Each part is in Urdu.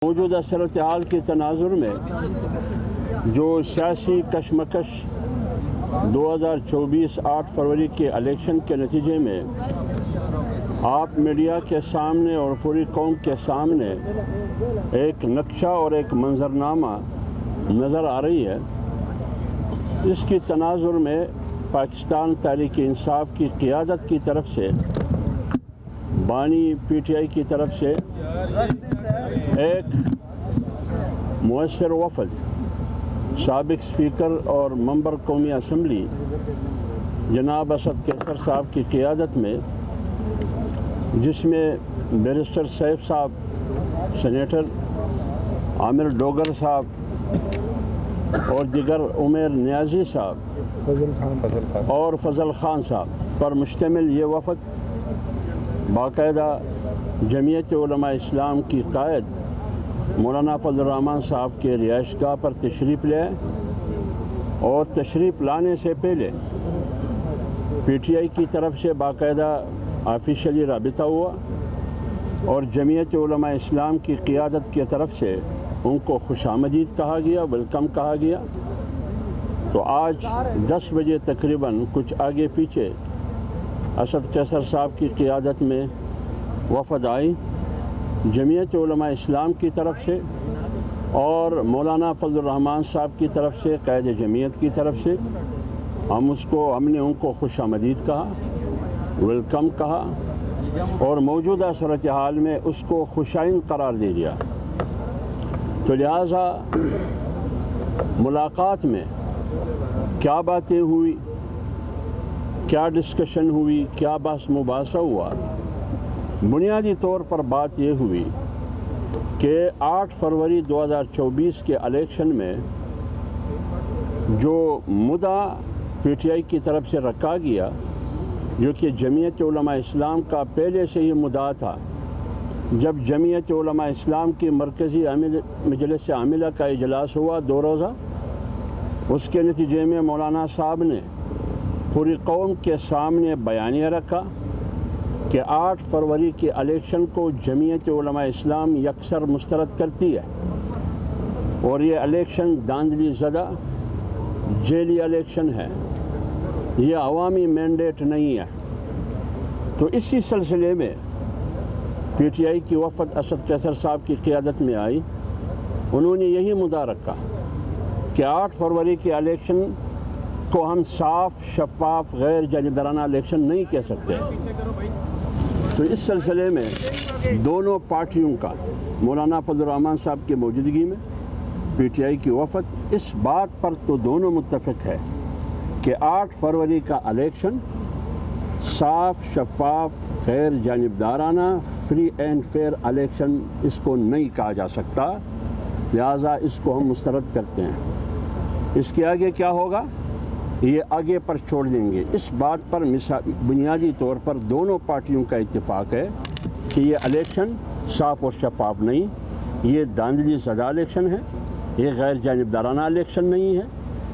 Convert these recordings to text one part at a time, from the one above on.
موجودہ صورتحال کے تناظر میں جو سیاسی کشمکش 2024 8 فروری کے الیکشن کے نتیجے میں آپ میڈیا کے سامنے اور پوری قوم کے سامنے ایک نقشہ اور ایک منظرنامہ نظر آ رہی ہے، اس کی تناظر میں پاکستان تحریک انصاف کی قیادت کی طرف سے، بانی پی ٹی آئی کی طرف سے ایک مؤثر وفد سابق اسپیکر اور ممبر قومی اسمبلی جناب اسد کیسر صاحب کی قیادت میں، جس میں بیرسٹر سیف صاحب، سینیٹر عامر ڈوگر صاحب اور دیگر عمیر نیازی صاحب اور فضل خان صاحب پر مشتمل یہ وفد باقاعدہ جمعیت علماء اسلام کی قائد مولانا فضل الرحمان صاحب کے رہائش گاہ پر تشریف لے اور تشریف لانے سے پہلے پی ٹی آئی کی طرف سے باقاعدہ آفیشلی رابطہ ہوا اور جمعیت علماء اسلام کی قیادت کی طرف سے ان کو خوش آمدید کہا گیا، ویلکم کہا گیا۔ تو آج 10 بجے تقریباً کچھ آگے پیچھے اسد کیسر صاحب کی قیادت میں وفد آئی جمعیت علماء اسلام کی طرف سے اور مولانا فضل الرحمان صاحب کی طرف سے، قائد جمعیت کی طرف سے۔ ہم نے ان کو خوش آمدید کہا، ویلکم کہا اور موجودہ صورتحال میں اس کو خوشائن قرار دے دیا۔ تو لہٰذا ملاقات میں کیا باتیں ہوئی، کیا ڈسکشن ہوئی، کیا بحث مباحثہ ہوا، بنیادی طور پر بات یہ ہوئی کہ 8 فروری 2024 کے الیکشن میں جو مدعا پی ٹی آئی کی طرف سے رکھا گیا، جو کہ جمعیت علماء اسلام کا پہلے سے ہی مدعا تھا، جب جمعیت علماء اسلام کی مرکزی مجلس عاملہ کا اجلاس ہوا 2 روزہ، اس کے نتیجے میں مولانا صاحب نے پوری قوم کے سامنے بیانیہ رکھا کہ 8 فروری کے الیکشن کو جمعیت علماء اسلام یکسر مسترد کرتی ہے اور یہ الیکشن دھاندلی زدہ جیلی الیکشن ہے، یہ عوامی مینڈیٹ نہیں ہے۔ تو اسی سلسلے میں پی ٹی آئی کی وفد اسد کیسر صاحب کی قیادت میں آئی، انہوں نے یہی مدعا رکھا کہ 8 فروری کے الیکشن کو ہم صاف، شفاف، غیر جانبدارانہ الیکشن نہیں کہہ سکتے۔ تو اس سلسلے میں دونوں پارٹیوں کا، مولانا فضل الرحمان صاحب کی موجودگی میں پی ٹی آئی کی وفد اس بات پر تو دونوں متفق ہے کہ 8 فروری کا الیکشن صاف، شفاف، غیر جانبدارانہ، فری اینڈ فیئر الیکشن اس کو نہیں کہا جا سکتا، لہٰذا اس کو ہم مسترد کرتے ہیں۔ اس کے آگے کیا ہوگا یہ آگے پر چھوڑ دیں گے۔ اس بات پر بنیادی طور پر دونوں پارٹیوں کا اتفاق ہے کہ یہ الیکشن صاف اور شفاف نہیں، یہ دھاندلی زدہ الیکشن ہے، یہ غیر جانبدارانہ الیکشن نہیں ہے،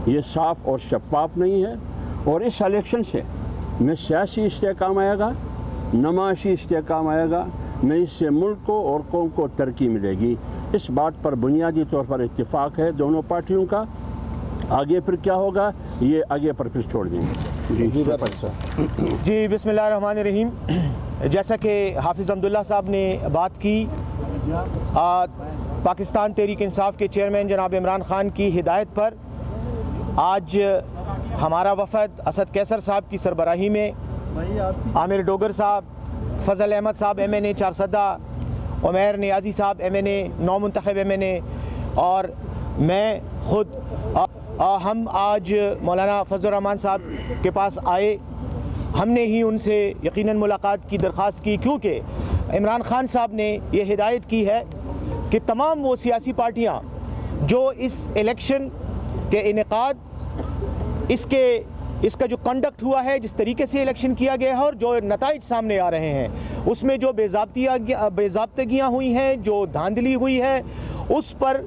یہ صاف اور شفاف نہیں ہے، اور اس الیکشن سے نہ سیاسی استحکام آئے گا، نہ معاشی استحکام آئے گا، نہ اس سے ملک کو اور قوم کو ترقی ملے گی۔ اس بات پر بنیادی طور پر اتفاق ہے دونوں پارٹیوں کا۔ آگے پھر کیا ہوگا یہ آگے پر پھر چھوڑ دیں گے۔ جی بسم اللہ الرحمن الرحیم۔ جیسا کہ حافظ عبداللہ صاحب نے بات کی، پاکستان تحریک انصاف کے چیئرمین جناب عمران خان کی ہدایت پر آج ہمارا وفد اسد کیسر صاحب کی سربراہی میں عامر ڈوگر صاحب، فضل احمد صاحب ایم این اے چارسدہ، عمیر نیازی صاحب ایم این اے نو منتخب ایم این اے اور میں خود، ہم آج مولانا فضل الرحمان صاحب کے پاس آئے۔ ہم نے ہی ان سے یقیناً ملاقات کی درخواست کی، کیونکہ عمران خان صاحب نے یہ ہدایت کی ہے کہ تمام وہ سیاسی پارٹیاں جو اس الیکشن کے انعقاد، اس کا جو کنڈکٹ ہوا ہے، جس طریقے سے الیکشن کیا گیا ہے اور جو نتائج سامنے آ رہے ہیں، اس میں جو بے ضابطگیاں ہوئی ہیں، جو دھاندلی ہوئی ہے، اس پر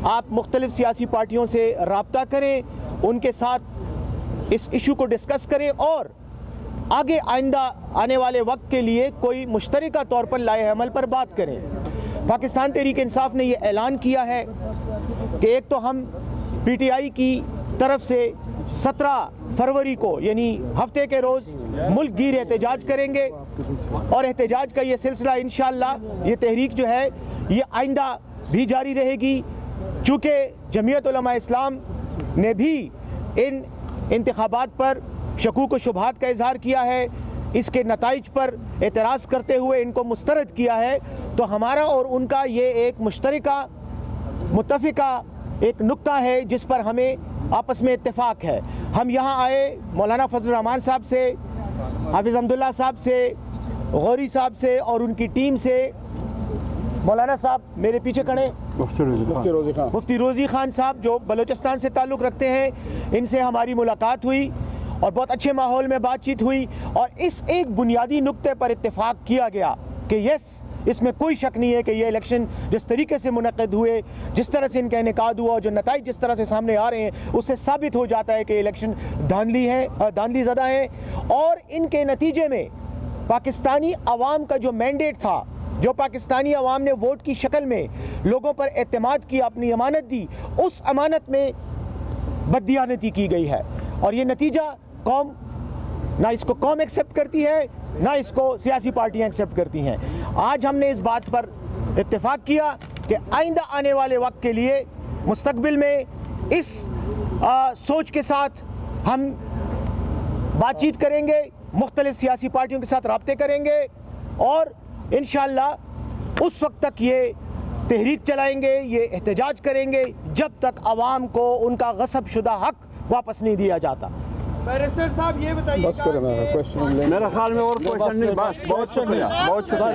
آپ مختلف سیاسی پارٹیوں سے رابطہ کریں، ان کے ساتھ اس ایشو کو ڈسکس کریں اور آگے آئندہ آنے والے وقت کے لیے کوئی مشترکہ طور پر لائحہ عمل پر بات کریں۔ پاکستان تحریک انصاف نے یہ اعلان کیا ہے کہ ایک تو ہم پی ٹی آئی کی طرف سے 17 فروری کو یعنی ہفتے کے روز ملک گیر احتجاج کریں گے، اور احتجاج کا یہ سلسلہ انشاءاللہ یہ تحریک جو ہے یہ آئندہ بھی جاری رہے گی، چونکہ جمعیت علماء اسلام نے بھی ان انتخابات پر شکوک و شبہات کا اظہار کیا ہے، اس کے نتائج پر اعتراض کرتے ہوئے ان کو مسترد کیا ہے، تو ہمارا اور ان کا یہ ایک مشترکہ متفقہ ایک نقطہ ہے جس پر ہمیں آپس میں اتفاق ہے۔ ہم یہاں آئے مولانا فضل الرحمان صاحب سے، حافظ حمداللہ صاحب سے، غوری صاحب سے اور ان کی ٹیم سے، مولانا صاحب میرے پیچھے کھڑے، مفتی روزی خان صاحب جو بلوچستان سے تعلق رکھتے ہیں، ان سے ہماری ملاقات ہوئی اور بہت اچھے ماحول میں بات چیت ہوئی، اور اس ایک بنیادی نقطے پر اتفاق کیا گیا کہ یس، اس میں کوئی شک نہیں ہے کہ یہ الیکشن جس طریقے سے منعقد ہوئے، جس طرح سے ان کا انعقاد ہوا اور جو نتائج جس طرح سے سامنے آ رہے ہیں، اس سے ثابت ہو جاتا ہے کہ الیکشن دھاندلی زدہ ہیں، اور ان کے نتیجے میں پاکستانی عوام کا جو مینڈیٹ تھا، جو پاکستانی عوام نے ووٹ کی شکل میں لوگوں پر اعتماد کیا، اپنی امانت دی، اس امانت میں بددیانتی کی گئی ہے، اور یہ نتیجہ قوم نہ اس کو قوم ایکسیپٹ کرتی ہے، نہ اس کو سیاسی پارٹیاں ایکسیپٹ کرتی ہیں۔ آج ہم نے اس بات پر اتفاق کیا کہ آئندہ آنے والے وقت کے لیے مستقبل میں اس سوچ کے ساتھ ہم بات چیت کریں گے، مختلف سیاسی پارٹیوں کے ساتھ رابطے کریں گے، اور انشاءاللہ اس وقت تک یہ تحریک چلائیں گے، یہ احتجاج کریں گے جب تک عوام کو ان کا غصب شدہ حق واپس نہیں دیا جاتا۔ بیرسٹر صاحب یہ بتائیے میرا خیال میں اور کوشچن نہیں، بس بہت شکریہ، بہت شکریہ۔